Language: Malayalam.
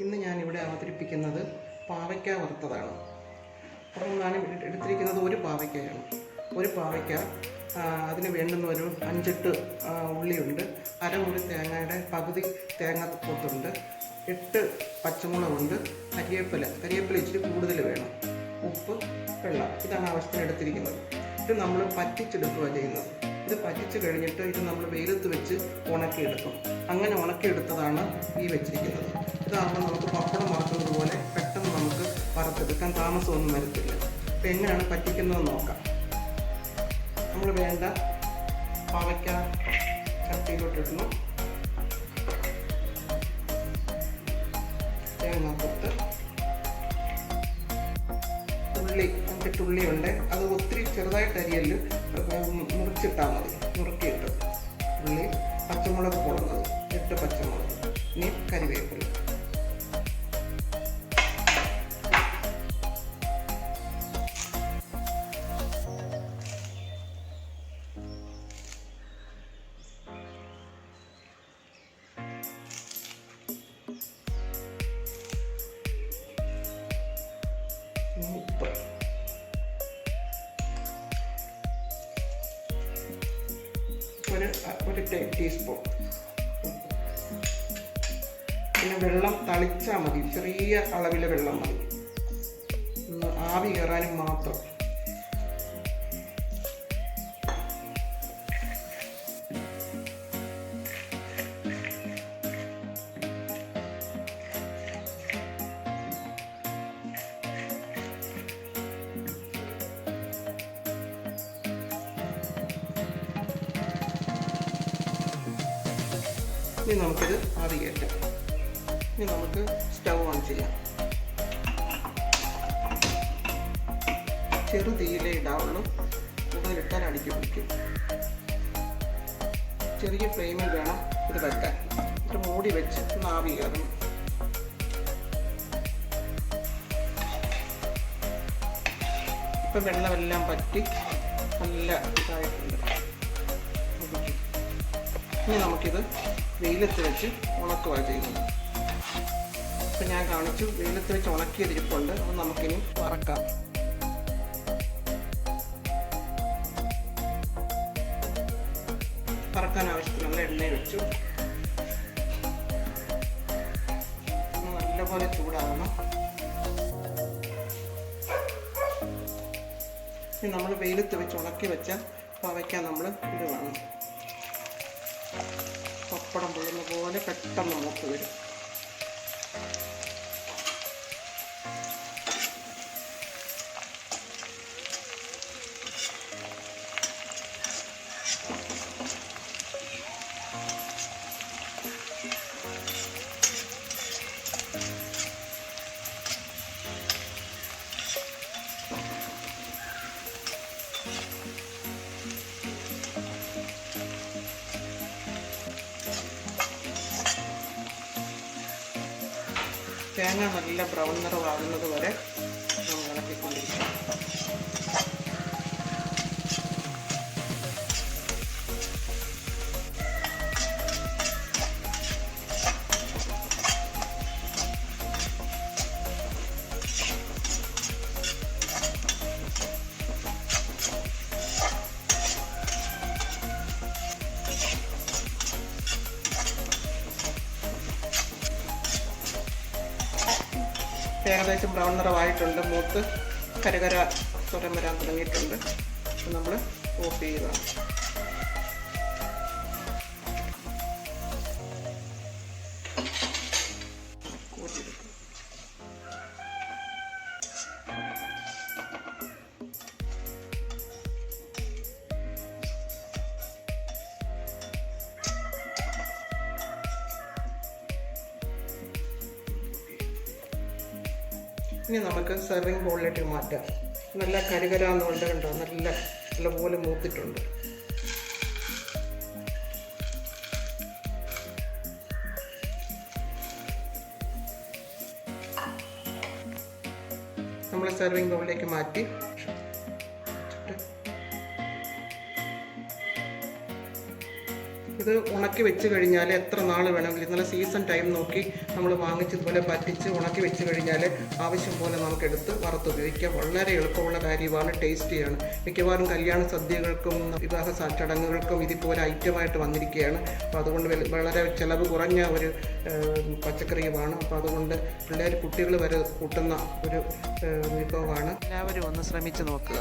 ഇന്ന് ഞാനിവിടെ അവതരിപ്പിക്കുന്നത് പാവയ്ക്ക വറുത്തതാണ്. അപ്പം ഞാൻ എടുത്തിരിക്കുന്നത് ഒരു പാവയ്ക്കയാണ്. ഒരു പാവയ്ക്ക, അതിന് വേണ്ടുന്ന ഒരു 5-8 ഉള്ളിയുണ്ട്, അരമുറി തേങ്ങയുടെ പകുതി തേങ്ങാക്കൊത്തുണ്ട്, 8 പച്ചമുളകുണ്ട്, കരിവേപ്പില ഇച്ചിരി കൂടുതൽ വേണം, ഉപ്പ്, വെള്ളം, ഇതാണ് ആവശ്യത്തിന് എടുത്തിരിക്കുന്നത്. ഇത് നമ്മൾ പറ്റിച്ചെടുക്കുക ചെയ്യുന്നത്. ഇത് പറ്റിച്ച് കഴിഞ്ഞിട്ട് ഇത് നമ്മൾ വെയിലത്ത് വെച്ച് ഉണക്കിയെടുക്കും. അങ്ങനെ ഉണക്കിയെടുത്തതാണ് ഈ വെച്ചിരിക്കുന്നത്. ഇതാകുമ്പോൾ നമുക്ക് പപ്പടം വറുക്കുന്നത് പോലെ പെട്ടെന്ന് നമുക്ക് വറുത്തെടുക്കാൻ താമസമൊന്നും വരത്തില്ല. അപ്പോൾ എങ്ങനെയാണ് പറ്റിക്കുന്നതെന്ന് നോക്കാം. നമ്മൾ വേണ്ട പാവയ്ക്ക ചട്ടിയിലോട്ടിടണം. തേങ്ങാക്കൊത്ത്, ഉള്ളി, 5 ഉള്ളിയുണ്ട്. അത് ഒത്തിരി ചെറുതായിട്ട് അരിയല്, മുറിച്ചിട്ടാൽ മതി. മുറുക്കിയിട്ട് ഉള്ളി, പച്ചമുളക് പൊടുന്നത് 8 പച്ചമുളക്, ഇനി കരിവേപ്പില. ഉപ്പ്, ഒരു ടീസ്പൂൺ. പിന്നെ വെള്ളം തളിച്ചാൽ മതി, ചെറിയ അളവിലെ വെള്ളം മതി, ആവി കയറാനും മാത്രം. ഇനി നമുക്കിത് ആവി കയറ്റാം. ഇനി നമുക്ക് സ്റ്റൗ ഓൺ ചെയ്യാം. ചെറു തീയിലേ ഇടാവുള്ളൂ, കൂടുതലിട്ടാൽ അടിക്ക് പിടിക്കും. ചെറിയ ഫ്ലെയിമിൽ വേണം ഇത് വെക്കാൻ. ഇത് മൂടി വെച്ച് ഒന്ന് ആവി കയറണം. ഇപ്പം വെള്ളമെല്ലാം പറ്റി നല്ല ഇതായിട്ടുണ്ട്. ഇനി നമുക്കിത് വെയിലത്ത് വെച്ച് ഉണക്കുക ചെയ്യുന്നത്. ഇപ്പം ഞാൻ കാണിച്ചു, വെയിലത്ത് വെച്ച് ഉണക്കിയതിരിപ്പുണ്ട്. അത് നമുക്കിനി വറക്കാം. വറക്കാൻ ആവശ്യത്തിനുള്ള എണ്ണ വെച്ചു. നല്ലപോലെ ചൂടാകണം. ഇനി നമ്മൾ വെയിലത്ത് വെച്ച് ഉണക്കി വെച്ച പാവയ്ക്ക നമ്മൾ ഇടുവാണ്. പപ്പടം പൊള്ളുന്ന പോലെ പെട്ടെന്ന് മൂത്ത് വരും. തേങ്ങ നല്ല ബ്രൗൺ നിറമാകുന്നത് വരെ നമ്മൾ ഇളക്കിക്കൊണ്ടിരിക്കും. ഏകദേശം ബ്രൗൺ നിറമായിട്ടുണ്ട്. മൂത്ത് കരകര സ്വരം വരാൻ തുടങ്ങിയിട്ടുണ്ട്. അപ്പം നമ്മൾ ഓഫ് ചെയ്യുകയാണ്. ഇനി നമുക്ക് സെർവിങ് ബൗളിലേക്ക് മാറ്റാം. നല്ല കരികരാന്നുകൊണ്ട് കണ്ടോ, നല്ലപോലെ മൂത്തിട്ടുണ്ട്. നമ്മൾ സെർവിങ് ബൗളിലേക്ക് മാറ്റി ഇത് ഉണക്കി വെച്ച് കഴിഞ്ഞാൽ എത്ര നാൾ വേണമെങ്കിലും നല്ല സീസൺ ടൈം നോക്കി നമ്മൾ വാങ്ങിച്ചതുപോലെ പറ്റിച്ച് ഉണക്കി വെച്ച് കഴിഞ്ഞാൽ ആവശ്യം പോലെ നമുക്കെടുത്ത് വറുത്ത് ഉപയോഗിക്കാം. വളരെ എളുപ്പമുള്ള കാര്യമാണ്, ടേസ്റ്റിയാണ്. മിക്കവാറും കല്യാണ സദ്യകൾക്കും വിവാഹ ചടങ്ങുകൾക്കും ഇതുപോലെ ഐറ്റമായിട്ട് വന്നിരിക്കുകയാണ്. അപ്പോൾ അതുകൊണ്ട് വളരെ ചിലവ് കുറഞ്ഞ ഒരു പച്ചക്കറിയുമാണ്. അപ്പോൾ അതുകൊണ്ട് കുട്ടികൾ വരെ കൂട്ടുന്ന ഒരു വിഭവമാണ്. എല്ലാവരും ഒന്ന് ശ്രമിച്ച് നോക്കുക.